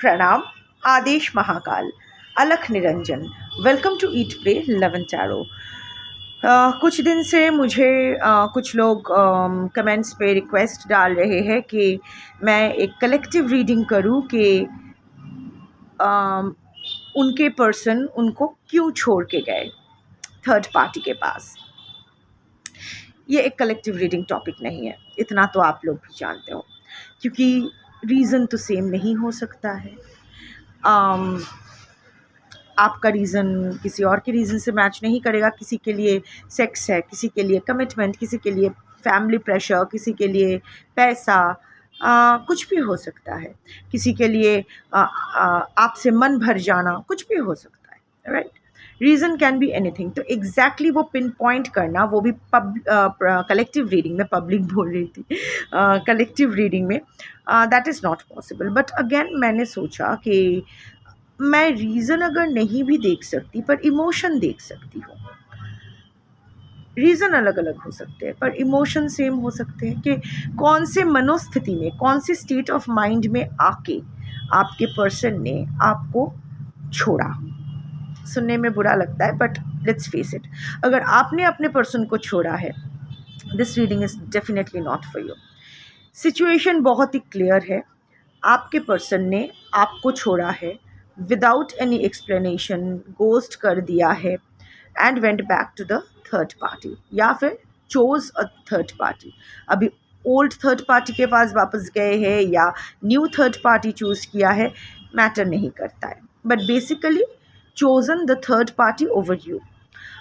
प्रणाम, आदेश Mahakal, Alakh Niranjan. Welcome to eat pray love and tarot. कुछ दिन से मुझे कुछ लोग कमेंट्स पे रिक्वेस्ट डाल रहे हैं कि मैं एक कलेक्टिव रीडिंग करूं कि उनके पर्सन उनको क्यों छोड़ के गए थर्ड पार्टी के पास। ये एक कलेक्टिव रीडिंग टॉपिक नहीं है, इतना तो आप लोग भी जानते हो, क्योंकि रीज़न तो सेम नहीं हो सकता है। आपका रीज़न किसी और के रीज़न से मैच नहीं करेगा। किसी के लिए सेक्स है, किसी के लिए कमिटमेंट, किसी के लिए फैमिली प्रेशर, किसी के लिए पैसा, कुछ भी हो सकता है। किसी के लिए आपसे मन भर जाना, कुछ भी हो सकता है, right. Reason can be anything. तो एग्जैक्टली वो पिन पॉइंट करना, वो भी कलेक्टिव रीडिंग में, पब्लिक बोल रही थी, कलेक्टिव रीडिंग में, that is not possible. But again मैंने सोचा कि मैं रीज़न अगर नहीं भी देख सकती पर इमोशन देख सकती हूँ। रीज़न अलग अलग हो सकते हैं पर इमोशन सेम हो सकते हैं कि कौन से मनोस्थिति में, कौन से स्टेट ऑफ माइंड में आके आपके पर्सन ने आपको छोड़ा। सुनने में बुरा लगता है बट लेट्स फेस इट, अगर आपने अपने पर्सन को छोड़ा है, this reading is definitely not for you. Situation बहुत ही क्लियर है। आपके पर्सन ने आपको छोड़ा है विदाउट एनी एक्सप्लेनेशन, गोस्ट कर दिया है and went back to the third party, या फिर चोज अ थर्ड पार्टी। अभी ओल्ड थर्ड पार्टी के पास वापस गए हैं या न्यू थर्ड पार्टी चूज़ किया है, मैटर नहीं करता है, but basically chosen the third party over you.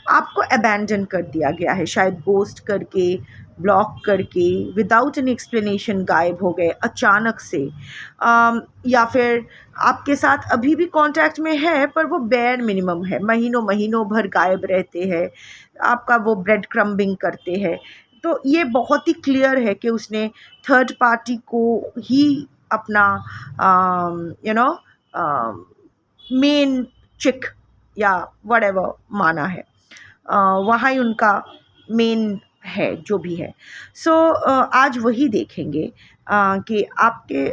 आपको अबैंडन कर दिया गया है, शायद गोस्ट करके, ब्लॉक करके, विदाउट एनी एक्सप्लेनेशन गायब हो गए अचानक से, या फिर आपके साथ अभी भी कांटेक्ट में है पर वो बेयर मिनिमम है, महीनों महीनों भर गायब रहते हैं, आपका वो ब्रेड क्रम्बिंग करते हैं। तो ये बहुत ही क्लियर है कि उसने थर्ड पार्टी को ही अपना मेन चिक या व्हाटएवर माना है, वहाँ ही उनका मेन है जो भी है। सो आज वही देखेंगे कि आपके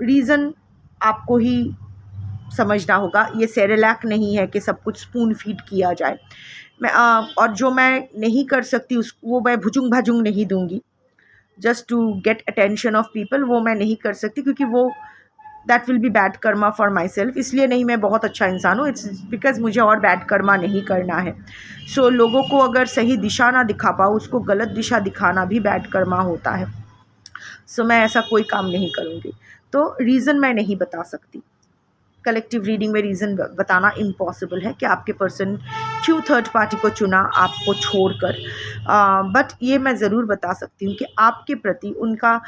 रीज़न आपको ही समझना होगा। ये सेरेलैक नहीं है कि सब कुछ स्पून फीड किया जाए। मैं और जो मैं नहीं कर सकती उसको वो मैं भुजुंग भाजुंग नहीं दूंगी just to get attention of people, वो मैं नहीं कर सकती क्योंकि वो that will be bad karma for myself. इसलिए नहीं मैं बहुत अच्छा इंसान हूँ, इट्स बिकॉज मुझे और बैड कर्मा नहीं करना है। सो लोगों को अगर सही दिशा ना दिखा पाऊँ, उसको गलत दिशा दिखाना भी बैड कर्मा होता है। सो मैं ऐसा कोई काम नहीं करूँगी। तो रीज़न मैं नहीं बता सकती, कलेक्टिव रीडिंग में रीज़न बताना इम्पॉसिबल है कि आपके पर्सन क्यों थर्ड पार्टी को चुना आपको छोड़कर। बट ये मैं ज़रूर बता सकती हूँ कि आपके प्रति उनका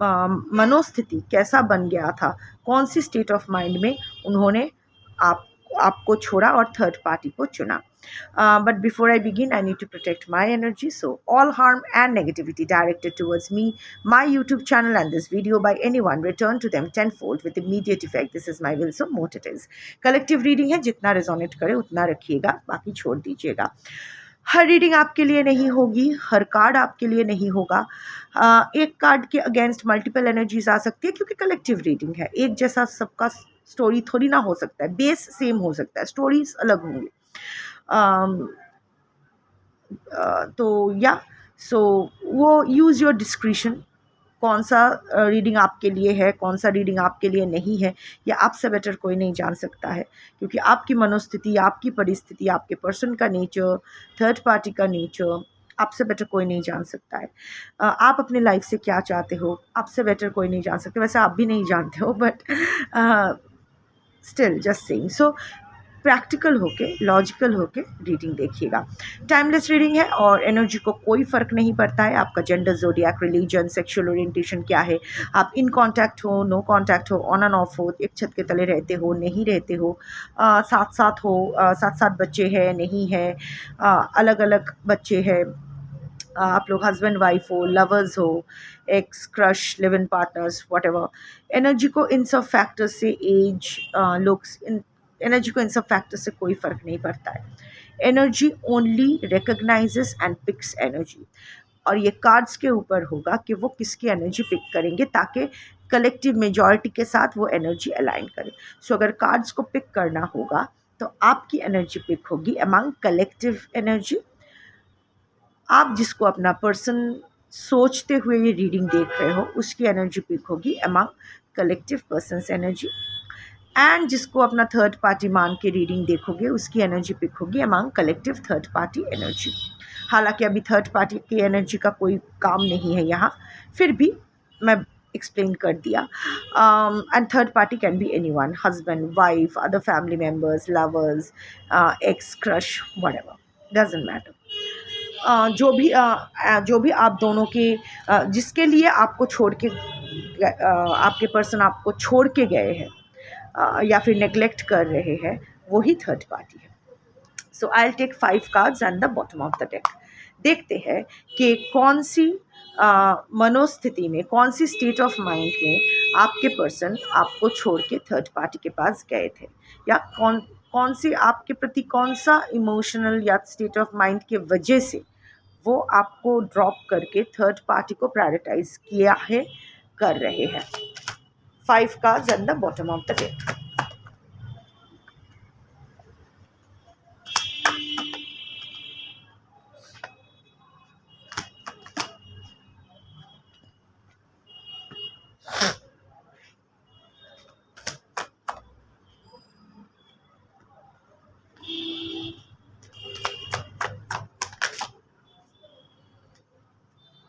मनोस्थिति कैसा बन गया था, कौन सी स्टेट ऑफ माइंड में उन्होंने आपको छोड़ा और थर्ड पार्टी को चुना। But before I begin, I need to protect my energy. So all harm and negativity directed towards me, my YouTube channel and this video by anyone, return to them tenfold with immediate effect. This is my will, so mote it is. Collective reading है, जितना resonate करे उतना रखिएगा, बाकी छोड़ दीजिएगा। हर reading आपके लिए नहीं होगी, हर कार्ड आपके लिए नहीं होगा। एक कार्ड के अगेंस्ट मल्टीपल एनर्जीज आ सकती है क्योंकि कलेक्टिव रीडिंग है। एक जैसा सबका स्टोरी थोड़ी ना हो सकता है, बेस सेम हो सकता है, स्टोरीज अलग होंगी। तो या सो वो यूज़ योर डिस्क्रिशन, कौन सा रीडिंग आपके लिए है, कौन सा रीडिंग आपके लिए नहीं है, या आपसे बेटर कोई नहीं जान सकता है, क्योंकि आपकी मनोस्थिति, आपकी परिस्थिति, आपके पर्सन का नेचर, थर्ड पार्टी का नेचर आपसे बेटर कोई नहीं जान सकता है। आप अपने लाइफ से क्या चाहते हो, आपसे बेटर कोई नहीं जान सकते। वैसे आप भी नहीं जानते हो, but still just saying. So practical होके, लॉजिकल होके रीडिंग देखिएगा। टाइमलेस रीडिंग है और एनर्जी को कोई फ़र्क नहीं पड़ता है। आपका gender, zodiac, religion, sexual orientation क्या है, आप इन कांटेक्ट हो, नो कांटेक्ट हो, ऑन एंड ऑफ हो, एक छत के तले रहते हो, नहीं रहते हो, साथ साथ हो, साथ साथ बच्चे हैं, नहीं है, अलग अलग बच्चे हैं, आप लोग हस्बैंड वाइफ हो, लवर्स हो, x, crush, live in partners, whatever. Energy को इन सब फैक्टर्स से, एज, लुक्स, एनर्जी को इन सब फैक्टर्स से कोई फ़र्क नहीं पड़ता है। Energy only recognises and picks energy. और ये कार्ड्स के ऊपर होगा कि वो किसकी एनर्जी पिक करेंगे ताकि कलेक्टिव मेजॉरिटी के साथ वो एनर्जी अलाइन करे। सो अगर कार्ड्स को पिक करना होगा तो आपकी एनर्जी पिक होगी अमंग कलेक्टिव एनर्जी। आप जिसको अपना पर्सन सोचते हुए ये रीडिंग देख रहे हो उसकी एनर्जी पिक होगी among collective persons energy. And जिसको अपना थर्ड पार्टी मान के रीडिंग देखोगे उसकी एनर्जी पिक होगी among collective third party energy. हालांकि अभी थर्ड पार्टी की एनर्जी का कोई काम नहीं है यहाँ, फिर भी मैं एक्सप्लेन कर दिया। And third party can be anyone, husband, wife, other family members, lovers, x, crush, whatever, doesn't matter. जो भी आप दोनों के जिसके लिए आपको छोड़ के आपके पर्सन आपको छोड़ के गए हैं या फिर नेग्लेक्ट कर रहे हैं, वही थर्ड पार्टी है। So I will take 5 cards and the bottom of the deck. देखते हैं कि कौन सी मनोस्थिति में, कौन सी स्टेट ऑफ माइंड में आपके पर्सन आपको छोड़ के थर्ड पार्टी के पास गए थे, या कौन सी आपके प्रति कौन सा इमोशनल या स्टेट ऑफ माइंड के वजह से वो आपको ड्रॉप करके थर्ड पार्टी को प्रायोरिटाइज किया है, कर रहे हैं। 5 cards at the bottom of the deck.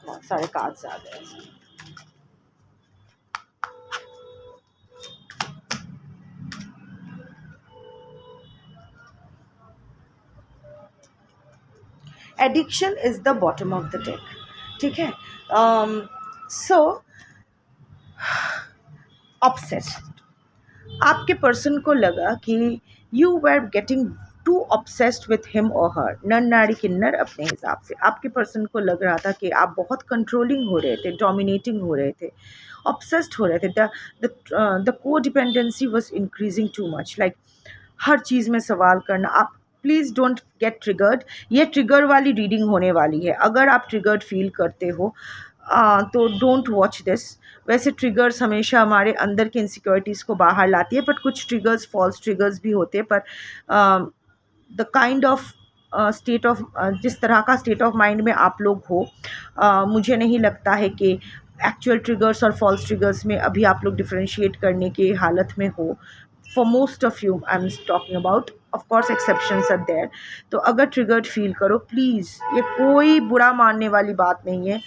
बहुत सारे कार्ड्स आ गए। Addiction is the bottom of the deck, ठीक है। सो ऑब्सेस्ड, आपके पर्सन को लगा कि you were getting too obsessed with him और हर, नर नारी किन्नर अपने हिसाब से। आपके पर्सन को लग रहा था कि आप बहुत कंट्रोलिंग हो रहे थे, डोमिनेटिंग हो रहे थे, ऑब्सेस्ड हो रहे थे। The codependency was increasing too much, like हर चीज़ में सवाल करना। आप प्लीज़ डोंट गेट ट्रिगर्ड, ये ट्रिगर वाली रीडिंग होने वाली है। अगर आप ट्रिगर्ड फील करते हो तो डोंट वॉच दिस। वैसे ट्रिगर्स हमेशा हमारे अंदर की इनसिक्योरिटीज़ को बाहर लाती है, बट कुछ ट्रिगर्स फॉल्स ट्रिगर्स भी होते हैं। पर the kind of state of जिस तरह का स्टेट ऑफ माइंड में आप लोग हो, मुझे नहीं लगता है कि एक्चुअल ट्रिगर्स और फॉल्स ट्रिगर्स में अभी आप लोग डिफरेंशिएट करने की हालत में हो। For most of you I am talking about, of course exceptions are there. तो अगर ट्रिगर्ड फील करो, प्लीज़, ये कोई बुरा मानने वाली बात नहीं है।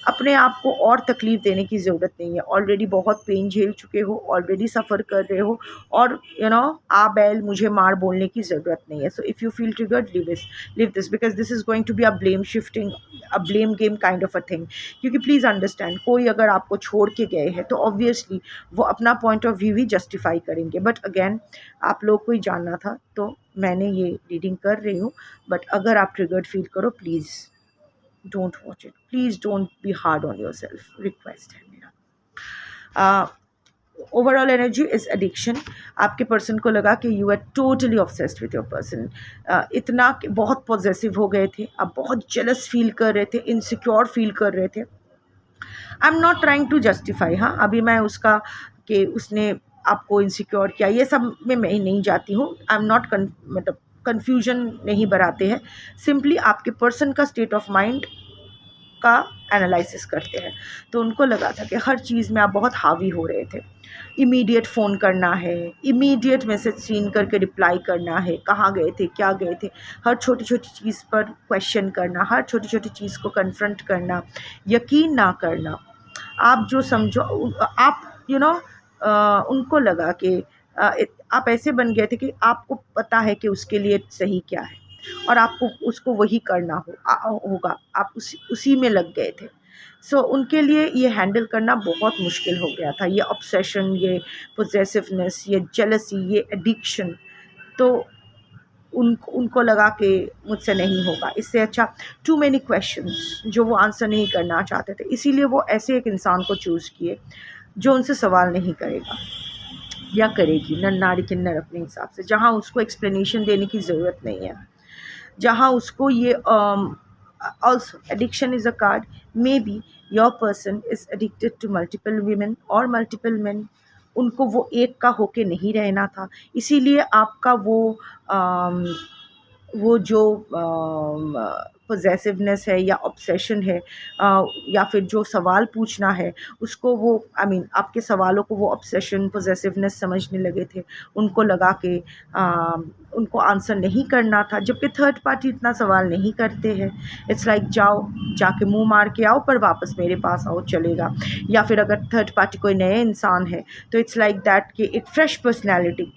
अपने आप को और तकलीफ़ देने की ज़रूरत नहीं है। ऑलरेडी बहुत पेन झेल चुके हो, ऑलरेडी सफ़र कर रहे हो, और आ बैल मुझे मार बोलने की ज़रूरत नहीं है। So if you feel triggered, leave this, because this is going to be a blame shifting, a blame game kind of a thing. क्योंकि प्लीज़ अंडरस्टैंड, कोई अगर आपको छोड़ के गए हैं तो ऑब्वियसली वो अपना point of view he justify करेंगे। बट अगेन, आप लोग को ही जानना था तो मैंने ये रीडिंग कर रही हूँ। बट अगर आप ट्रिगर्ड फील करो, please don't watch it, please don't be hard on yourself, request है मेरा। Overall energy is addiction. आपके पर्सन को लगा कि you are totally obsessed with your person, इतना बहुत पॉजेसिव हो गए थे, आप बहुत जेलस फील कर रहे थे, इनसिक्योर फील कर रहे थे। I am not trying to justify, हाँ, अभी मैं उसका कि उसने आपको इनसिक्योर किया ये सब में मैं नहीं जाती हूँ। आई एम नॉट मतलब कन्फ्यूजन नहीं बढ़ाते हैं, सिंपली आपके पर्सन का स्टेट ऑफ माइंड का एनालिसिस करते हैं। तो उनको लगा था कि हर चीज़ में आप बहुत हावी हो रहे थे। इमीडिएट फ़ोन करना है, इमीडिएट मैसेज सीन करके रिप्लाई करना है, कहाँ गए थे, क्या गए थे, हर छोटी छोटी चीज़ पर क्वेश्चन करना, हर छोटी छोटी चीज़ को कन्फ्रंट करना, यकीन ना करना। आप जो समझो, आप उनको लगा कि आप ऐसे बन गए थे कि आपको पता है कि उसके लिए सही क्या है और आपको उसको वही करना होगा, आप उसी में लग गए थे। सो उनके लिए ये हैंडल करना बहुत मुश्किल हो गया था, ये ऑब्सेशन, ये पोजेसिवनेस, ये जेलसी, ये एडिक्शन। तो उनको लगा कि मुझसे नहीं होगा, इससे अच्छा टू मैनी क्वेश्चंस जो वो आंसर नहीं करना चाहते थे, इसीलिए वो ऐसे एक इंसान को चूज़ किए जो उनसे सवाल नहीं करेगा या करेगी, नर नारी किन्नर अपने हिसाब से, जहाँ उसको एक्सप्लेनेशन देने की ज़रूरत नहीं है, जहाँ उसको ये Also, addiction is a card. Maybe your person is addicted to multiple women or multiple men. उनको वो एक का होके नहीं रहना था, इसीलिए आपका वो जो पोजेसिवनेस है या ऑब्सेशन है, या फिर जो सवाल पूछना है उसको वो आपके सवालों को वो ऑब्सेशन पोजेसिवनेस समझने लगे थे, उनको लगा कि उनको आंसर नहीं करना था, जबकि थर्ड पार्टी इतना सवाल नहीं करते हैं। इट्स लाइक जाओ, जाके मुंह मार के आओ, पर वापस मेरे पास आओ, चलेगा। या फिर अगर थर्ड पार्टी कोई नए इंसान है तो इट्स लाइक दैट कि एक फ्रेश पर्सनैलिटी,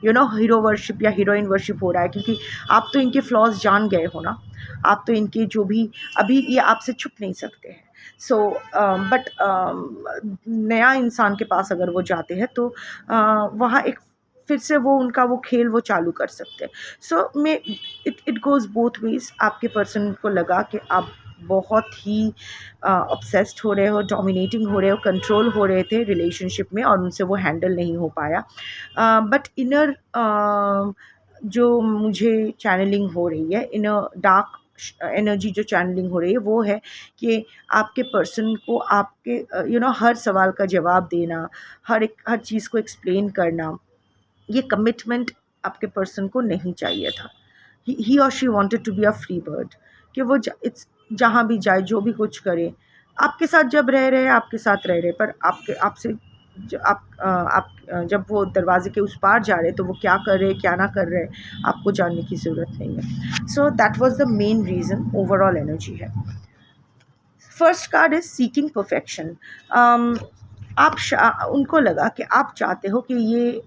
हीरो वर्शिप या हीरोइन वर्शिप हो रहा है, क्योंकि आप तो इनके फ्लॉज जान गए हो ना, आप तो इनके जो भी, अभी ये आपसे छुप नहीं सकते हैं। सो बट नया इंसान के पास अगर वो जाते हैं तो वहाँ एक फिर से वो उनका वो खेल वो चालू कर सकते हैं। So it goes both ways. आपके पर्सन को लगा कि आप बहुत ही ऑब्सेस्ड हो रहे हो, डोमिनेटिंग हो रहे हो, कंट्रोल हो रहे थे रिलेशनशिप में, और उनसे वो हैंडल नहीं हो पाया। बट इनर जो मुझे चैनलिंग हो रही है, इनर डार्क एनर्जी जो चैनलिंग हो रही है, वो है कि आपके पर्सन को आपके हर सवाल का जवाब देना, हर चीज़ को एक्सप्लेन करना, ये कमिटमेंट आपके पर्सन को नहीं चाहिए था। He or she wanted to be a free bird, कि वो जहाँ भी जाए, जो भी कुछ करे, आपके साथ जब रह रहे आपके साथ रह रहे, पर आपसे आप जब वो दरवाजे के उस पार जा रहे तो वो क्या कर रहे क्या ना कर रहे आपको जानने की ज़रूरत नहीं है। So that was the main reason, overall energy है। First card is seeking perfection. उनको लगा कि आप चाहते हो कि ये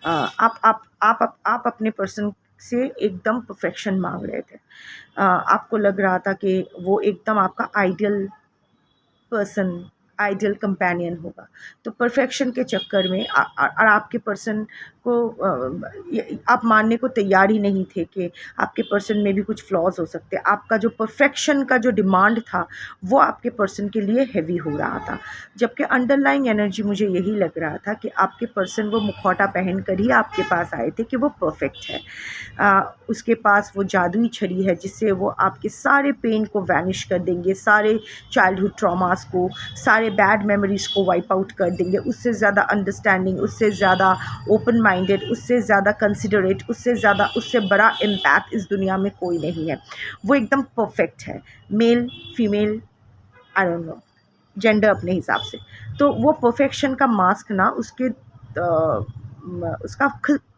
आप अपने पर्सन से एकदम परफेक्शन मांग रहे थे। आपको लग रहा था कि वो एकदम आपका आइडियल पर्सन, आइडियल कंपेनियन होगा। तो परफेक्शन के चक्कर में और आपके पर्सन को आप मानने को तैयार ही नहीं थे कि आपके पर्सन में भी कुछ फ्लॉज हो सकते हैं। आपका जो परफेक्शन का जो डिमांड था वो आपके पर्सन के लिए हैवी हो रहा था, जबकि अंडरलाइंग एनर्जी मुझे यही लग रहा था कि आपके पर्सन वो मुखौटा पहन कर ही आपके पास आए थे कि वो परफेक्ट है। उसके पास वो जादुई छड़ी है जिससे वो आपके सारे पेन को वैनिश कर देंगे, सारे चाइल्डहुड ट्रॉमास को, सारे बैड मेमोरीज़ को वाइप आउट कर देंगे। उससे ज़्यादा अंडरस्टैंडिंग, उससे ज़्यादा ओपन माइंडेड, उससे ज़्यादा कंसिडरेट, उससे बड़ा एम्पैथ इस दुनिया में कोई नहीं है। वो एकदम परफेक्ट है, male female I don't know, gender अपने हिसाब से। तो वो परफेक्शन का मास्क ना उसका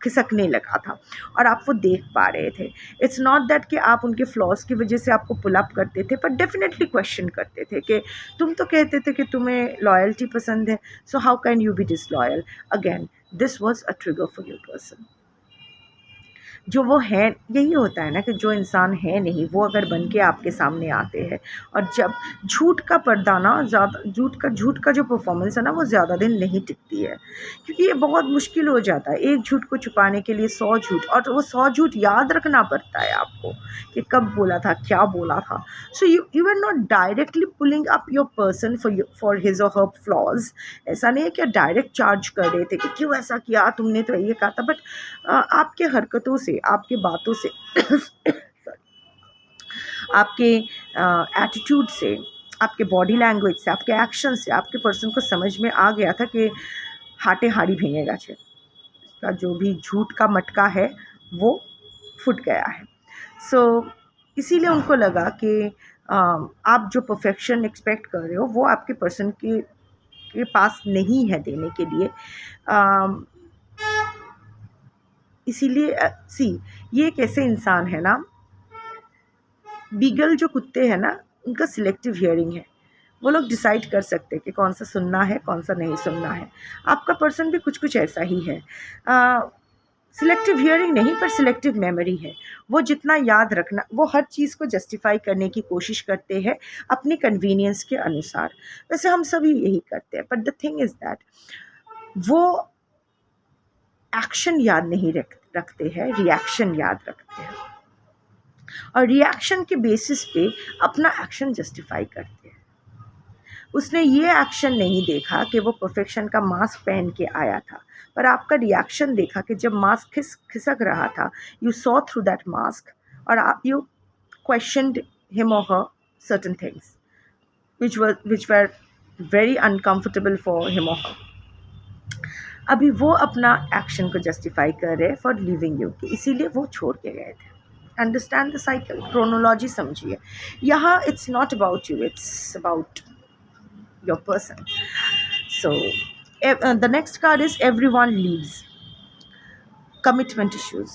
खिसकने लगा था और आप वो देख पा रहे थे। इट्स नॉट दैट कि आप उनके फ्लॉज़ की वजह से आपको पुल अप करते थे, पर डेफिनेटली क्वेश्चन करते थे कि तुम तो कहते थे कि तुम्हें लॉयल्टी पसंद है, so how can you be disloyal. Again this was a trigger for your person. जो वो है, यही होता है ना कि जो इंसान है नहीं वो अगर बन के आपके सामने आते हैं, और जब झूठ का पर्दा ना ज़्यादा, झूठ का जो परफॉर्मेंस है ना वो ज़्यादा दिन नहीं टिकती है, क्योंकि ये बहुत मुश्किल हो जाता है। एक झूठ को छुपाने के लिए 100 झूठ, और वो 100 झूठ याद रखना पड़ता है आपको कि कब बोला था, क्या बोला था। So you are not directly pulling up your person for his or her flaws. ऐसा नहीं है कि डायरेक्ट चार्ज कर रहे थे कि क्यों ऐसा किया तुमने, तो ये कहा था, बट आपके हरकतों से, आपके बातों से आपके एटीट्यूड से, आपके बॉडी लैंग्वेज से, आपके एक्शन से आपके पर्सन को समझ में आ गया था कि हाटे हाड़ी भेंगेगा छे, का जो भी झूठ का मटका है वो फूट गया है। सो इसीलिए उनको लगा कि आप जो परफेक्शन एक्सपेक्ट कर रहे हो वो आपके पर्सन के पास नहीं है देने के लिए। इसीलिए ये एक ऐसे इंसान है ना, बीगल जो कुत्ते हैं ना, उनका सिलेक्टिव हियरिंग है। वो लोग डिसाइड कर सकते हैं कि कौन सा सुनना है, कौन सा नहीं सुनना है। आपका पर्सन भी कुछ ऐसा ही है। सिलेक्टिव हियरिंग नहीं, पर सिलेक्टिव मेमोरी है। वो जितना याद रखना, वो हर चीज़ को जस्टिफाई करने की कोशिश करते हैं अपनी कन्वीनियंस के अनुसार। वैसे हम सभी यही करते हैं, but the thing is that वो एक्शन याद नहीं रखते हैं, रिएक्शन याद रखते हैं, और रिएक्शन के बेसिस पे अपना एक्शन जस्टिफाई करते हैं। उसने ये एक्शन नहीं देखा कि वो परफेक्शन का मास्क पहन के आया था, पर आपका रिएक्शन देखा कि जब मास्क खिसक रहा था, you saw through that mask, और आप यू क्वेश्चनड हिम और her certain things which were very uncomfortable for him or her. अभी वो अपना एक्शन को जस्टिफाई कर रहे हैं फॉर लिविंग यू, कि इसीलिए वो छोड़ के गए थे. अंडरस्टैंड द साइकिल, क्रोनोलॉजी समझिए. यहाँ it's not about you, it's about your person. So the next card is everyone leaves. Commitment issues.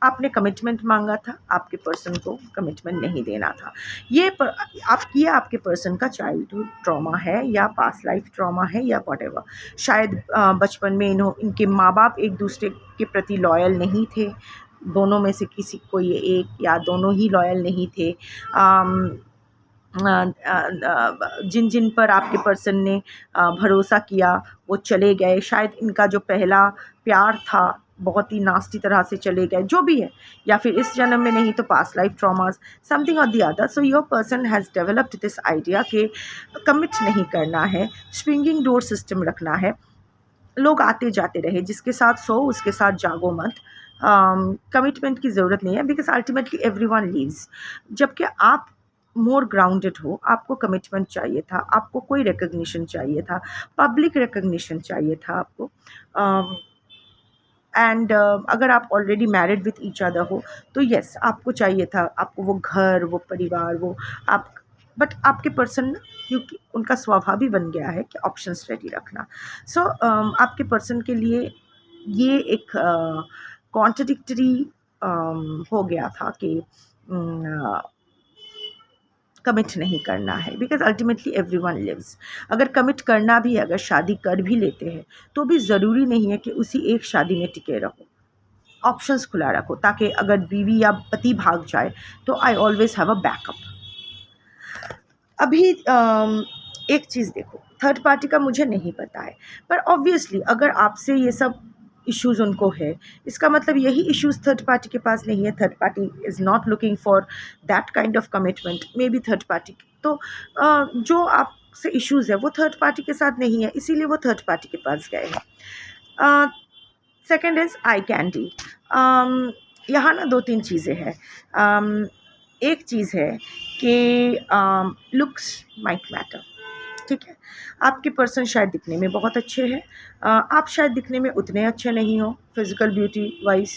आपने कमिटमेंट मांगा था, आपके पर्सन को कमिटमेंट नहीं देना था. ये आपके पर्सन का चाइल्डहुड ट्रॉमा है या पास्ट लाइफ ट्रॉमा है या व्हाटएवर. शायद बचपन में इनके माँ बाप एक दूसरे के प्रति लॉयल नहीं थे. दोनों में से किसी कोई एक या दोनों ही लॉयल नहीं थे. जिन जिन पर आपके पर्सन ने भरोसा किया वो चले गए. शायद इनका जो पहला प्यार था बहुत ही नास्टी तरह से चले गए, जो भी है, या फिर इस जन्म में नहीं तो पास्ट लाइफ ट्रॉमास, समथिंग और the other. So your person has developed this idea कि कमिट नहीं करना है, स्विंगिंग डोर सिस्टम रखना है. लोग आते जाते रहे, जिसके साथ सो उसके साथ जागो मत. कमिटमेंट की ज़रूरत नहीं है, बिकॉज अल्टीमेटली एवरीवन लीव्स. जबकि आप मोर ग्राउंडेड हो, आपको कमिटमेंट चाहिए था, आपको कोई रिकग्निशन चाहिए था, पब्लिक रिकग्निशन चाहिए था आपको. एंड अगर आप already married with each other हो तो येस, आपको चाहिए था, आपको वो घर, वो परिवार, वो आप. बट आपके पर्सन, क्योंकि उनका स्वभाव भी बन गया है कि ऑप्शंस रेडी रखना. सो आपके पर्सन के लिए ये एक कॉन्ट्रडिक्टरी हो गया था कि कमिट नहीं करना है, बिकॉज अल्टीमेटली एवरीवन लिव्स. अगर कमिट करना भी है, अगर शादी कर भी लेते हैं तो भी ज़रूरी नहीं है कि उसी एक शादी में टिके रहो. ऑप्शंस खुला रखो, ताकि अगर बीवी या पति भाग जाए तो I always have a backup. अभी एक चीज़ देखो, थर्ड पार्टी का मुझे नहीं पता है, पर ऑब्वियसली अगर आपसे ये सब इश्यूज़ उनको है, इसका मतलब यही इश्यूज़ थर्ड पार्टी के पास नहीं है. Third party is not looking for that kind of commitment. May be third party तो जो आपसे इश्यूज़ है वो थर्ड पार्टी के साथ नहीं है, इसीलिए वो थर्ड पार्टी के पास गए हैं. Second is eye candy. यहाँ ना 2-3 चीज़ें हैं. एक चीज़ है कि लुक्स माइट मैटर. ठीक है, आपके पर्सन शायद दिखने में बहुत अच्छे हैं, आप शायद दिखने में उतने अच्छे नहीं हो फिज़िकल ब्यूटी वाइज,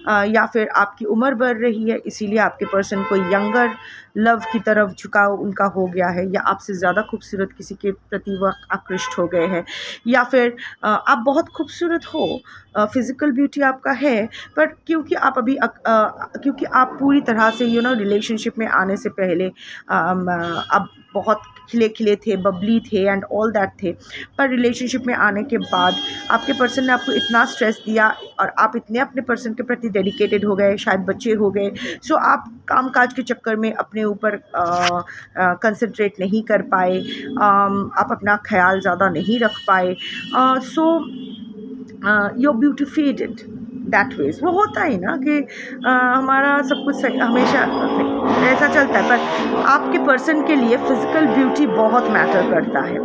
या फिर आपकी उम्र बढ़ रही है इसीलिए आपके पर्सन को यंगर लव की तरफ झुकाव उनका हो गया है, या आपसे ज़्यादा खूबसूरत किसी के प्रति वह आकृष्ट हो गए हैं, या फिर आप बहुत खूबसूरत हो, फिज़िकल ब्यूटी आपका है, पर क्योंकि आप अभी क्योंकि आप पूरी तरह से रिलेशनशिप में आने से पहले अब बहुत खिले खिले थे, बबली थे एंड ऑल दैट थे, पर रिलेशनशिप में आने के बाद आपके पर्सन ने आपको इतना स्ट्रेस दिया और आप इतने अपने पर्सन के प्रति डेडिकेटेड हो गए, शायद बच्चे हो गए. सो आप काम काज के चक्कर में अपने ऊपर कंसंट्रेट नहीं कर पाए, आप अपना ख्याल ज़्यादा नहीं रख पाए. So your beauty faded that ways. वो होता है ना कि हमारा सब कुछ हमेशा ऐसा चलता है, पर आपके पर्सन के लिए फ़िज़िकल ब्यूटी बहुत मैटर करता है.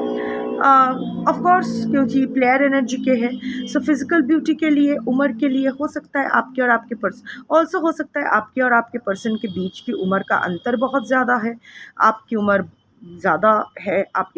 ऑफ कोर्स क्योंकि प्लेयर एनर्जी के हैं, सो फिज़िकल ब्यूटी के लिए, उम्र के लिए हो सकता है आपके और आपके पर्सन, ऑल्सो हो सकता है आपके और आपके पर्सन के बीच की उम्र का अंतर बहुत ज़्यादा है. आपकी उम्र ज़्यादा है, आप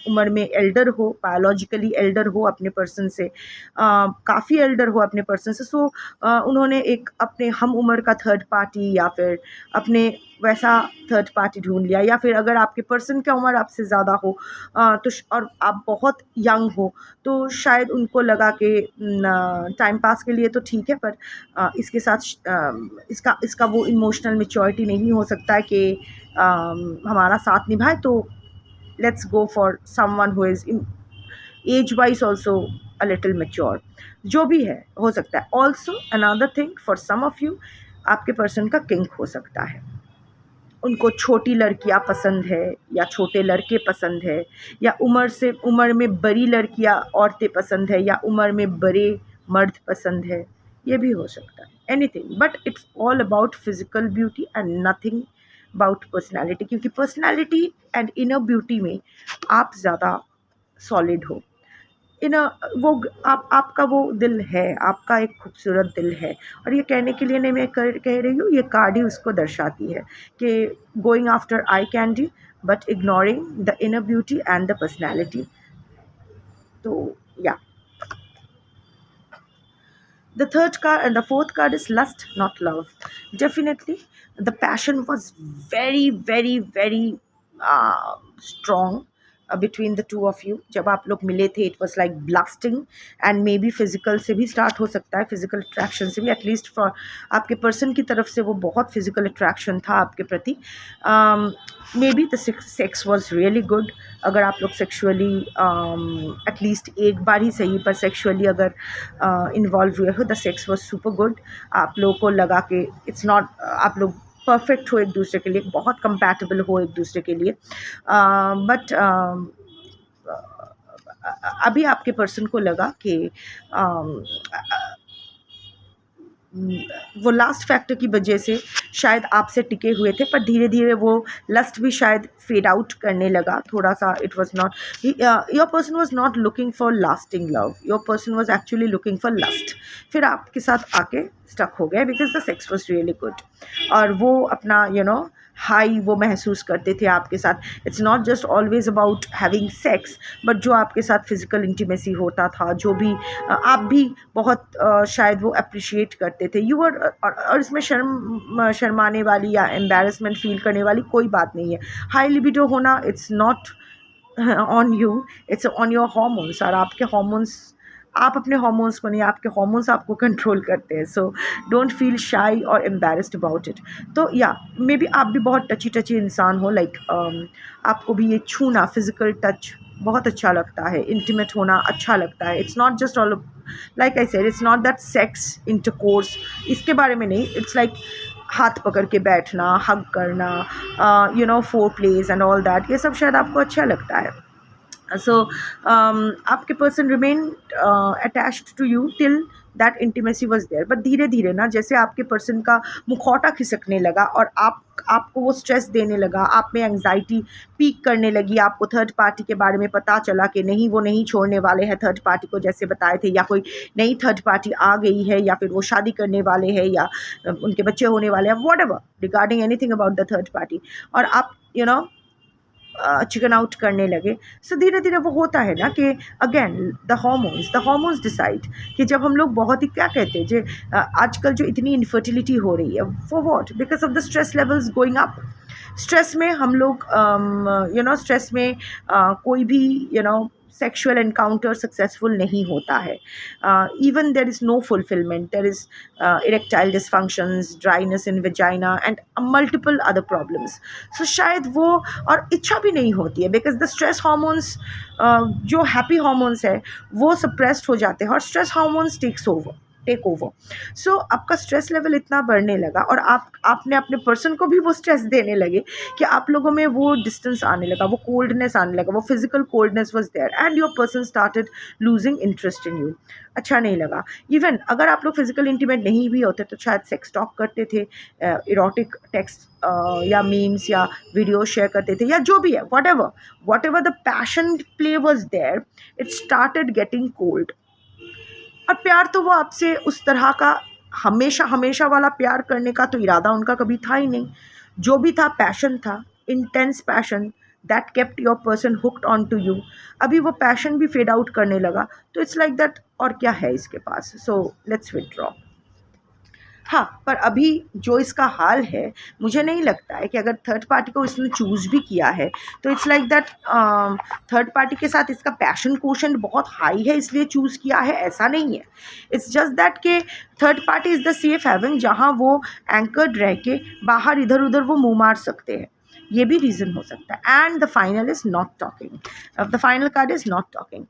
उम्र में एल्डर हो, बायोलॉजिकली एल्डर हो अपने पर्सन से, काफ़ी एल्डर हो अपने पर्सन से. सो उन्होंने एक अपने हम उम्र का थर्ड पार्टी या फिर अपने वैसा थर्ड पार्टी ढूंढ लिया, या फिर अगर आपके पर्सन की उम्र आपसे ज़्यादा हो तो और आप बहुत यंग हो तो शायद उनको लगा कि टाइम पास के लिए तो ठीक है, पर इसके साथ इसका वो इमोशनल मैच्योरिटी नहीं हो सकता है कि हमारा साथ निभाए, तो let's go for someone who is in age wise also a little mature. जो भी है हो सकता है. Also another thing, for some of you आपके पर्सन का किंक हो सकता है, उनको छोटी लड़कियां पसंद है या छोटे लड़के पसंद है, या उम्र में बड़ी लड़कियां औरतें पसंद है, या उम्र में बड़े मर्द पसंद है. ये भी हो सकता है, anything, but it's all about physical beauty and nothing about personality, क्योंकि पर्सनैलिटी एंड इनर ब्यूटी में आप ज़्यादा सॉलिड हो. इन वो आपका वो दिल है, आपका एक खूबसूरत दिल है। और ये कहने के लिए नहीं मैं कह रही हूँ, ये कार्ड ही उसको दर्शाती है कि going after eye candy but ignoring the inner beauty and the personality. तो या the third card and the fourth card is lust, not love. Definitely the passion was very very very strong between the two of you. जब आप लोग मिले थे, it was like blasting, and maybe physical से भी start हो सकता है, physical attraction से भी, at least for आपके person की तरफ से वो बहुत physical attraction था आपके प्रति. Maybe the sex was really good. अगर आप लोग सेक्सुअली एटलीस्ट एक बार ही सही पर सेक्सुअली अगर इन्वॉल्व हुए हो, the sex was super good. आप लोगों को लगा कि इट्स नॉट, आप लोग परफेक्ट हो एक दूसरे के लिए, बहुत कंपैटिबल हो एक दूसरे के लिए. बट अभी आपके पर्सन को लगा कि वो लास्ट फैक्टर की वजह से शायद आपसे टिके हुए थे, पर धीरे धीरे वो लस्ट भी शायद फेड आउट करने लगा थोड़ा सा. It was not, your person was not looking for lasting love, your person was actually looking for lust. फिर आपके साथ आके स्टक हो गए because the sex was really good. और वो अपना हाई वो महसूस करते थे आपके साथ. It's not just always about having sex, but जो आपके साथ फिजिकल इंटीमेसी होता था, जो भी आप भी बहुत शायद वो अप्रिशिएट करते थे. यू वर, और इसमें शर्माने वाली या एम्बैरसमेंट फील करने वाली कोई बात नहीं है. हाई लिबिडो होना, it's not on you, it's on your hormones. और आपके हॉर्मोन्स, आप अपने हॉर्मोन्स को नहीं, आपके हॉर्मोन्स आपको कंट्रोल करते हैं. सो डोंट फील शाई और एम्बैरेस्ड अबाउट इट. तो या मे बी आप भी बहुत टची इंसान हो, लाइक आपको भी ये छूना, फिजिकल टच बहुत अच्छा लगता है, इंटीमेट होना अच्छा लगता है. It's not just all, like I said, it's not that sex intercourse, इसके बारे में नहीं. इट्स लाइक हाथ पकड़ के बैठना, हग करना, four plays and all that, ये सब शायद आपको अच्छा लगता है. So आपके person remained attached to you till that intimacy was there. but धीरे धीरे ना, जैसे आपके person का मुखौटा खिसकने लगा और आपको वो स्ट्रेस देने लगा, आप में एंग्जाइटी पीक करने लगी, आपको थर्ड पार्टी के बारे में पता चला कि नहीं, वो नहीं छोड़ने वाले हैं थर्ड पार्टी को जैसे बताए थे, या कोई नई थर्ड पार्टी आ गई है, या फिर वो शादी करने वाले हैं, या उनके बच्चे होने वाले हैं, what ever regarding anything about the third party, और आप चिकन आउट करने लगे. सो धीरे धीरे वो होता है ना कि अगेन द हॉर्मोन्स डिसाइड कि जब हम लोग बहुत ही, क्या कहते हैं, जो आजकल जो इतनी इनफर्टिलिटी हो रही है, for what, because of the stress levels going up. Stress में हम लोग स्ट्रेस में कोई भी सेक्शुअल एनकाउंटर सक्सेसफुल नहीं होता है. Even there is no fulfillment, there is erectile dysfunctions, dryness in vagina and multiple other problems. So शायद वो, और इच्छा भी नहीं होती है, बिकॉज द स्ट्रेस हार्मोन्स, जो हैप्पी हार्मोन्स है वो सप्रेस्ड हो जाते हैं और stress hormones take over. So आपका स्ट्रेस लेवल इतना बढ़ने लगा, और आपने अपने पर्सन को भी वो स्ट्रेस देने लगे कि आप लोगों में वो डिस्टेंस आने लगा, वो कोल्डनेस आने लगा, वो physical coldness was there, and your person started losing interest in you. अच्छा नहीं लगा. इवन अगर आप लोग फिजिकल इंटीमेट नहीं भी होते तो शायद सेक्स टॉक करते थे, इरोटिक टेक्स्ट या मीम्स या वीडियो शेयर करते थे, या जो भी है, whatever the passion play was there, it started getting cold. और प्यार तो वो आपसे उस तरह का हमेशा वाला प्यार करने का तो इरादा उनका कभी था ही नहीं. जो भी था पैशन था, intense passion that kept your person hooked on to you. अभी वो पैशन भी फेड आउट करने लगा, तो इट्स लाइक दैट, और क्या है इसके पास, सो लेट्स विथड्रॉ. हाँ, पर अभी जो इसका हाल है, मुझे नहीं लगता है कि अगर थर्ड पार्टी को इसने चूज़ भी किया है तो it's like that third party के साथ इसका पैशन कोशेंट बहुत हाई है इसलिए चूज़ किया है, ऐसा नहीं है. इट्स जस्ट दैट कि third party is the safe haven, जहाँ वो एंकर्ड रह के बाहर इधर उधर वो मुँह मार सकते हैं. ये भी रीज़न हो सकता है. And the final is not talking, the final card is not talking.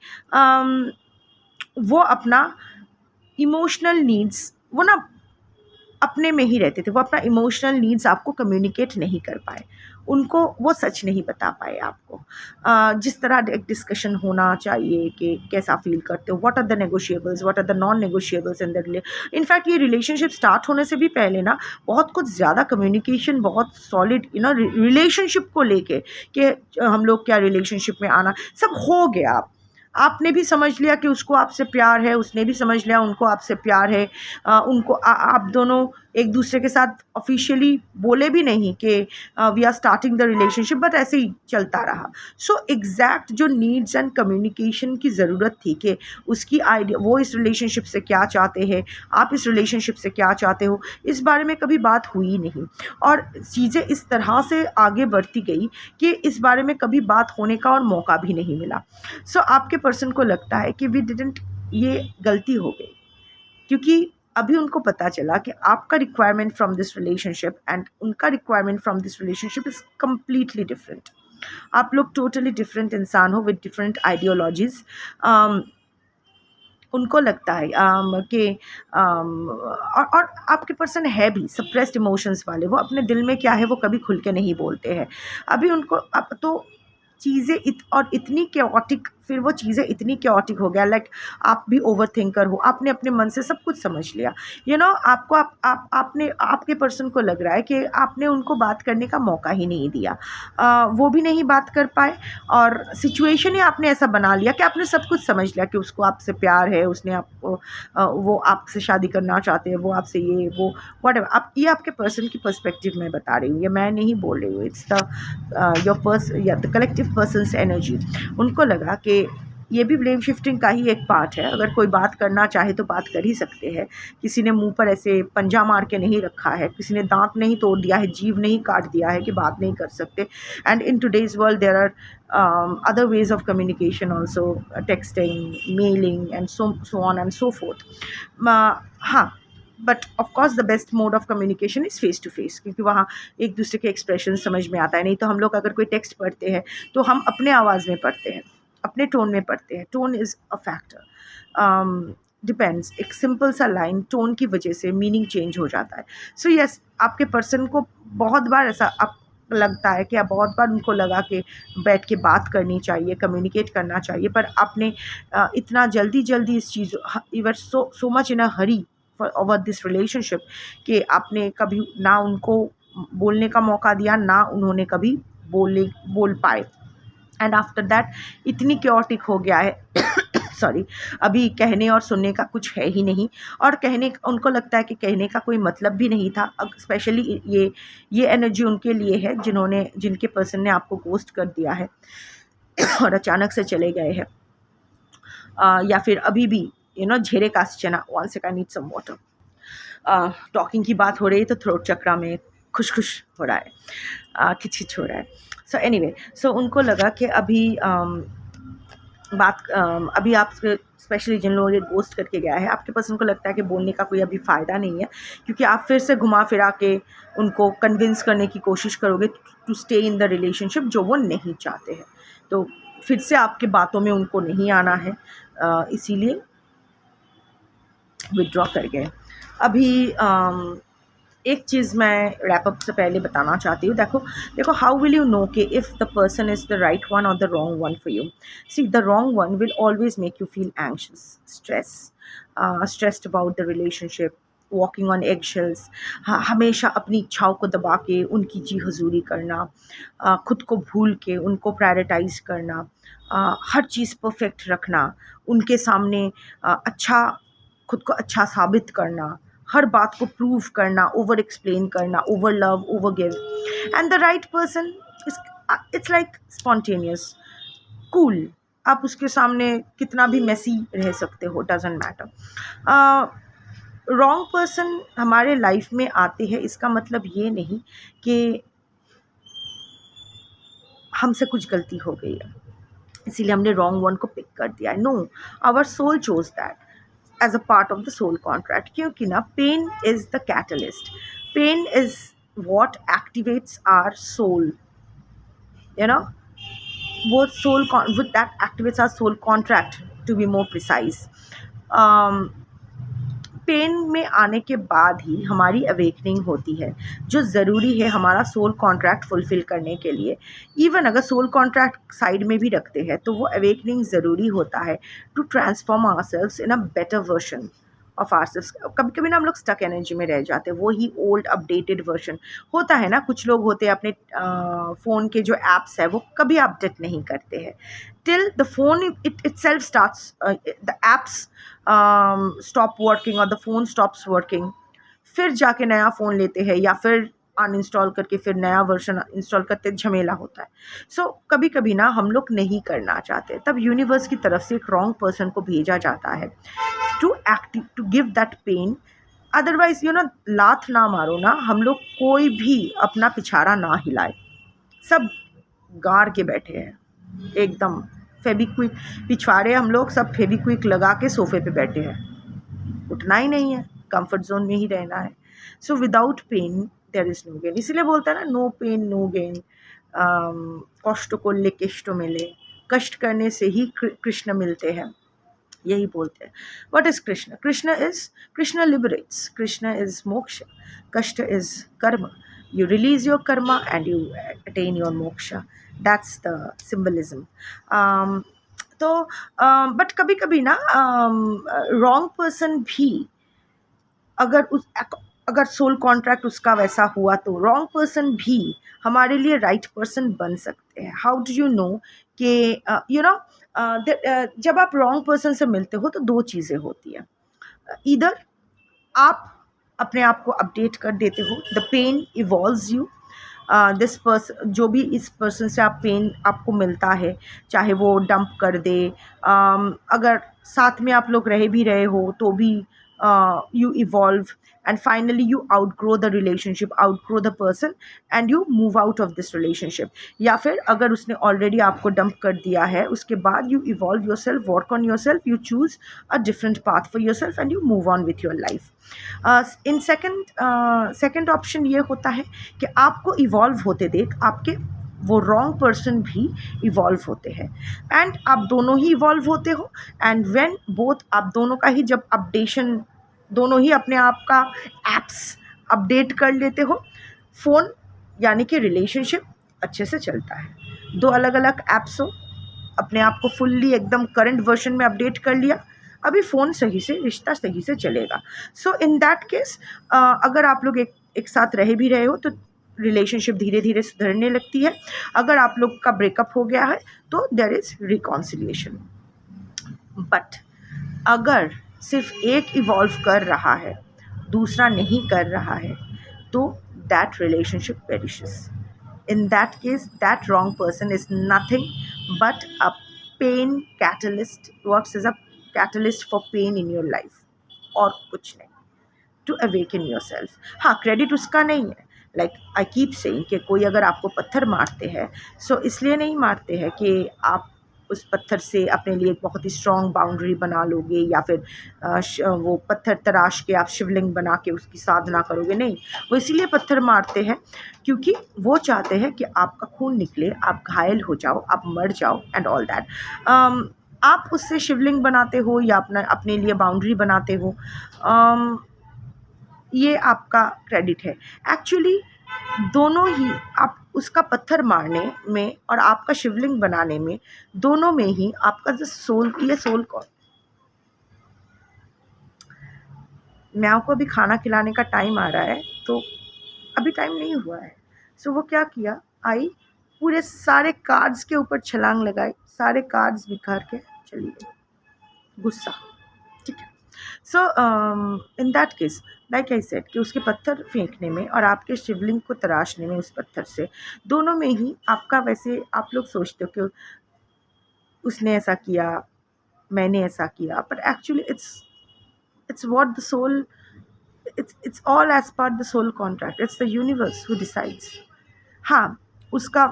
वो अपना इमोशनल नीड्स, वो ना अपने में ही रहते थे, वो अपना इमोशनल नीड्स आपको कम्युनिकेट नहीं कर पाए, उनको वो सच नहीं बता पाए आपको. जिस तरह एक डिस्कशन होना चाहिए कि कैसा फील करते हो, what are the negotiables, what are the non negotiables in the in fact ये रिलेशनशिप स्टार्ट होने से भी पहले ना बहुत कुछ ज़्यादा कम्युनिकेशन, बहुत सॉलिड रिलेशनशिप को लेके कि हम लोग क्या रिलेशनशिप में आना, सब हो गया. आपने भी समझ लिया कि उसको आपसे प्यार है, उसने भी समझ लिया उनको आपसे प्यार है। उनको आप दोनों एक दूसरे के साथ ऑफिशियली बोले भी नहीं कि we are starting the relationship, but ऐसे ही चलता रहा। सो एग्जैक्ट जो नीड्स एंड कम्युनिकेशन की ज़रूरत थी कि उसकी आइडिया, वो इस रिलेशनशिप से क्या चाहते हैं, आप इस रिलेशनशिप से क्या चाहते हो, इस बारे में कभी बात हुई नहीं। और चीज़ें इस तरह से आगे बढ़ती गई कि इस बारे में कभी बात होने का और मौका भी नहीं मिला। सो आपके पर्सन को लगता है कि वी डिडंट, ये गलती हो गई, क्योंकि अभी उनको पता चला कि आपका requirement from this relationship and उनका requirement from this relationship is completely different. आप लोग टोटली डिफरेंट इंसान हो विद डिफरेंट आइडियोलॉजीज़। उनको लगता है कि और आपके पर्सन है भी सप्रेस्ड इमोशंस वाले, वो अपने दिल में क्या है वो कभी खुल के नहीं बोलते हैं। अभी उनको अब तो चीज़ें और इतनी कैओटिक, फिर वो चीज़ें इतनी कैओटिक हो गया, लाइक आप भी ओवर थिंकर हो, आपने अपने मन से सब कुछ समझ लिया, आपको आपने, आपके पर्सन को लग रहा है कि आपने उनको बात करने का मौका ही नहीं दिया। वो भी नहीं बात कर पाए, और सिचुएशन ही आपने ऐसा बना लिया कि आपने सब कुछ समझ लिया कि उसको आपसे प्यार है, उसने आपको वो आपसे शादी करना चाहते हैं, वो आपसे ये वो व्हाटएवर। आप, ये आपके पर्सन की पर्सपेक्टिव में बता रही हूँ, ये मैं नहीं बोल रही हूँ, इट्स द योर पर्सन या द कलेक्टिव पर्सन्स एनर्जी। उनको लगा कि ये भी ब्लेम शिफ्टिंग का ही एक पार्ट है। अगर कोई बात करना चाहे तो बात कर ही सकते हैं। किसी ने मुंह पर ऐसे पंजा मार के नहीं रखा है, किसी ने दांत नहीं तोड़ दिया है, जीभ नहीं काट दिया है कि बात नहीं कर सकते। And in today's world there are other ways of communication also, texting, mailing and so on and so forth. हाँ, but of course the best mode of communication is face to face, क्योंकि वहाँ एक दूसरे के एक्सप्रेशन समझ में आता है। नहीं तो हम लोग अगर कोई टेक्स्ट पढ़ते हैं तो हम अपने आवाज़ में पढ़ते हैं, अपने टोन में पढ़ते हैं। Tone is a factor, depends. एक सिंपल सा लाइन टोन की वजह से मीनिंग चेंज हो जाता है। सो यस, आपके पर्सन को बहुत बार ऐसा आप लगता है कि आप बहुत बार उनको लगा कि बैठ के बात करनी चाहिए, कम्युनिकेट करना चाहिए, पर आपने इतना जल्दी इस चीज़, you were so much in a hurry for over this relationship कि आपने कभी ना उनको बोलने का मौका दिया, ना उन्होंने कभी बोल पाए। एंड आफ्टर दैट इतनी क्योटिक हो गया है सॉरी, अभी कहने और सुनने का कुछ है ही नहीं, और कहने, उनको लगता है कि कहने का कोई मतलब भी नहीं था। स्पेशली ये एनर्जी उनके लिए है जिनके पर्सन ने आपको गोस्ट कर दिया है और अचानक से चले गए हैं, या फिर अभी भी झेरे का चना। One second, need some water. Talking की बात हो रही है तो थ्रोट चक्रा में खुश हो रहा है, खिच हो रहा है। सो एनीवे, सो उनको लगा कि अभी आप स्पेशली जिन लोगों ने गोस्ट करके गया है, आपके पर्सन को लगता है कि बोलने का कोई अभी फ़ायदा नहीं है, क्योंकि आप फिर से घुमा फिरा के उनको कन्विंस करने की कोशिश करोगे to stay in the relationship, जो वो नहीं चाहते हैं। तो फिर से आपके बातों में उनको नहीं आना है, इसीलिए विड्रॉ कर गए। अभी एक चीज़ मैं रैपअप से पहले बताना चाहती हूँ। देखो हाउ विल यू नो कि if the person is the right one और the wrong one for you. See, the wrong one will always make you feel anxious, stressed about the relationship, walking on egg shells, हमेशा अपनी इच्छाओं को दबा के उनकी जी हजूरी करना, खुद को भूल के उनको प्रायोरिटाइज करना, हर चीज़ परफेक्ट रखना, उनके सामने खुद को अच्छा साबित करना, हर बात को प्रूव करना, ओवर एक्सप्लेन करना, over love, over give. And the right person it's like spontaneous, cool. आप उसके सामने कितना भी मेसी रह सकते हो, डजंट मैटर। रॉन्ग पर्सन हमारे लाइफ में आते हैं, इसका मतलब ये नहीं कि हमसे कुछ गलती हो गई है इसीलिए हमने रॉन्ग वन को पिक कर दिया है। No, our soul chose that as a part of the soul contract, क्योंकि ना pain is the catalyst, pain is what activates our soul, वो soul with that activates our soul contract, to be more precise. Pain में आने के बाद ही हमारी awakening होती है, जो ज़रूरी है हमारा सोल कॉन्ट्रैक्ट फुलफ़िल करने के लिए। इवन अगर सोल कॉन्ट्रैक्ट साइड में भी रखते हैं तो वो अवेकनिंग ज़रूरी होता है to transform ourselves in a better version of ourselves. कभी कभी ना हम लोग स्टक एनर्जी में रह जाते हैं, वो ही ओल्ड अपडेटेड वर्जन होता है ना। कुछ लोग होते हैं अपने फ़ोन के जो एप्स है वो कभी अपडेट नहीं करते हैं, till the phone it itself starts the apps stop working और द फोन स्टॉप्स वर्किंग, फिर जाके नया फ़ोन लेते हैं या फिर अनइंस्टॉल करके फिर नया वर्जन इंस्टॉल करते, झमेला होता है। सो कभी कभी ना हम लोग नहीं करना चाहते, तब यूनिवर्स की तरफ से एक रॉन्ग पर्सन को भेजा जाता है to give that pain. Otherwise लात ना मारो ना, हम लोग कोई भी अपना पिछाड़ा ना हिलाए, सब गाड़ के बैठे हैं एकदम। फेबिक्विक पिछवाड़े हम लोग सब फेबिक्विक लगा के सोफे पे बैठे हैं, उठना ही नहीं है, कंफर्ट जोन में ही रहना है। So without pain there is no gain. इसीलिए बोलता है ना, नो पेन नो गेन। कष्ट को ले केष्ट मिले, कष्ट करने से ही कृष्ण मिलते हैं, यही बोलते हैं। What is Krishna? Krishna liberates, Krishna is मोक्ष, कष्ट इज कर्म। You release your karma and you attain your moksha. That's the symbolism. तो बट कभी कभी ना रॉन्ग पर्सन भी अगर सोल कॉन्ट्रैक्ट उसका वैसा हुआ तो रॉन्ग पर्सन भी हमारे लिए राइट पर्सन बन सकते हैं। हाउ डू यू नो कि जब आप रॉन्ग पर्सन से मिलते हो तो दो चीज़ें होती हैं। इधर आप अपने आप को अपडेट कर देते हो, the pain evolves you, this person, जो भी इस पर्सन से आप पेन आपको मिलता है, चाहे वो डंप कर दे, अगर साथ में आप लोग रह भी रहे हो तो भी you evolve and finally you outgrow the relationship, outgrow the person and you move out of this relationship. या फिर अगर उसने already आपको dump कर दिया है, उसके बाद you evolve yourself, work on yourself, you choose a different path for yourself and you move on with your life. In second option ये होता है कि आपको evolve होते देख आपके वो रॉन्ग पर्सन भी इवॉल्व होते हैं एंड आप दोनों ही इवॉल्व होते हो। एंड व्हेन बोथ, आप दोनों का ही जब अपडेशन, दोनों ही अपने आप का एप्स अपडेट कर लेते हो, फ़ोन यानी कि रिलेशनशिप अच्छे से चलता है। दो अलग अलग ऐप्स हो, अपने आप को फुल्ली एकदम करंट वर्जन में अपडेट कर लिया, अभी फ़ोन सही से, रिश्ता सही से चलेगा। सो इन दैट केस अगर आप लोग एक साथ रह भी रहे हो तो रिलेशनशिप धीरे धीरे सुधरने लगती है। अगर आप लोग का ब्रेकअप हो गया है तो देयर इज़ रिकॉन्सिलिएशन। बट अगर सिर्फ एक इवॉल्व कर रहा है, दूसरा नहीं कर रहा है, तो that relationship perishes. In that case, that wrong person is nothing but a pain catalyst, works as a catalyst for pain in your life, और कुछ नहीं, to awaken yourself. हाँ, क्रेडिट उसका नहीं है। लाइक आई कीप सेइंग कि कोई अगर आपको पत्थर मारते हैं, सो इसलिए नहीं मारते हैं कि आप उस पत्थर से अपने लिए एक बहुत ही स्ट्रॉन्ग बाउंड्री बना लोगे या फिर वो पत्थर तराश के आप शिवलिंग बना के उसकी साधना करोगे, नहीं। वो इसीलिए पत्थर मारते हैं क्योंकि वो चाहते हैं कि आपका खून निकले, आप घायल हो जाओ, आप मर जाओ एंड ऑल दैट। आप उससे शिवलिंग बनाते हो या अपने लिए बाउंड्री बनाते हो, ये आपका क्रेडिट है। एक्चुअली दोनों ही, आप उसका पत्थर मारने में और आपका शिवलिंग बनाने में, दोनों में ही आपका जो सोल, ये सोल कौन, म्याऊ को अभी खाना खिलाने का टाइम आ रहा है तो अभी टाइम नहीं हुआ है। सो वो क्या किया, आई पूरे सारे कार्ड्स के ऊपर छलांग लगाई, सारे कार्ड्स बिखार के चली गई, गुस्सा। ठीक है। So in that case like I said कि उसके पत्थर फेंकने में और आपके शिवलिंग को तराशने में उस पत्थर से, दोनों में ही आपका, वैसे आप लोग सोचते हो कि उसने ऐसा किया, मैंने ऐसा किया, but actually it's what the soul, it's all as per the soul contract. It's the universe who decides. हाँ, उसका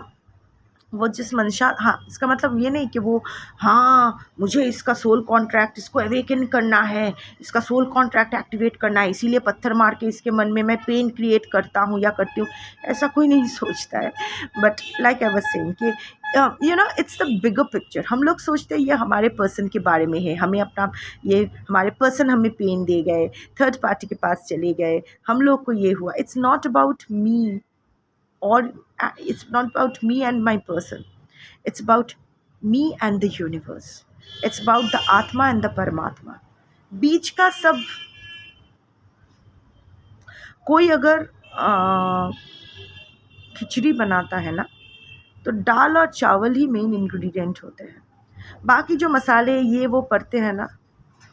वो जिस मंशा, हाँ, इसका मतलब ये नहीं कि वो, हाँ मुझे इसका सोल कॉन्ट्रैक्ट, इसको अवेकन करना है, इसका सोल कॉन्ट्रैक्ट एक्टिवेट करना है, इसीलिए पत्थर मार के इसके मन में मैं पेन क्रिएट करता हूँ या करती हूँ, ऐसा कोई नहीं सोचता है। But like I was saying कि इट्स द बिगर पिक्चर। हम लोग सोचते हैं ये हमारे पर्सन के बारे में है, हमें अपना, ये हमारे पर्सन हमें पेन दे गए, थर्ड पार्टी के पास चले गए, हम लोग को ये हुआ। It's not about me, or it's not about me and my person, it's about me and the universe, it's about the atma and the paramatma। बीच का सब कोई अगर खिचड़ी बनाता है ना, तो दाल और चावल ही मेन इंग्रेडिएंट होते हैं। बाकी जो मसाले ये वो पड़ते हैं ना,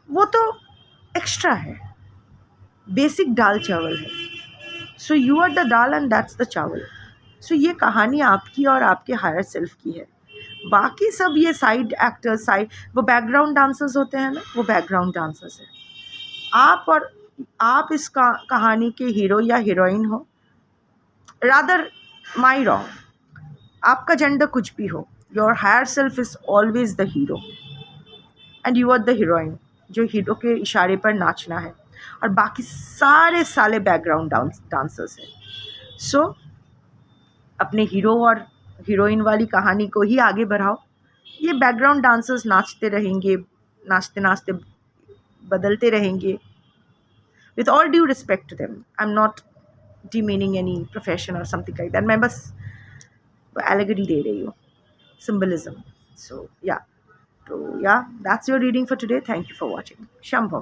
वो तो एक्स्ट्रा है। बेसिक दाल चावल है। So you are the dal and that's the chawal. So ये कहानी आपकी और आपके हायर सेल्फ की है। बाकी सब ये साइड एक्टर्स, साइड वो बैकग्राउंड डांसर्स होते हैं ना, वो बैकग्राउंड डांसर्स हैं। आप इस कहानी के हीरो या हीरोइन हो। रादर माई रॉन्ग, आपका जेंडर कुछ भी हो, your higher self is always the hero and you are the heroine, जो हीरो के इशारे पर नाचना है, और बाकी सारे साले बैकग्राउंड डांसर्स हैं। सो अपने हीरो और हीरोइन वाली कहानी को ही आगे बढ़ाओ। ये बैकग्राउंड डांसर्स नाचते रहेंगे, नाचते नाचते बदलते रहेंगे। With all due respect to them, I am not demeaning any profession or something like that. मैं बस allegory दे रही हूँ, symbolism. So yeah, that's your reading for today. Thank you for watching. Shambho.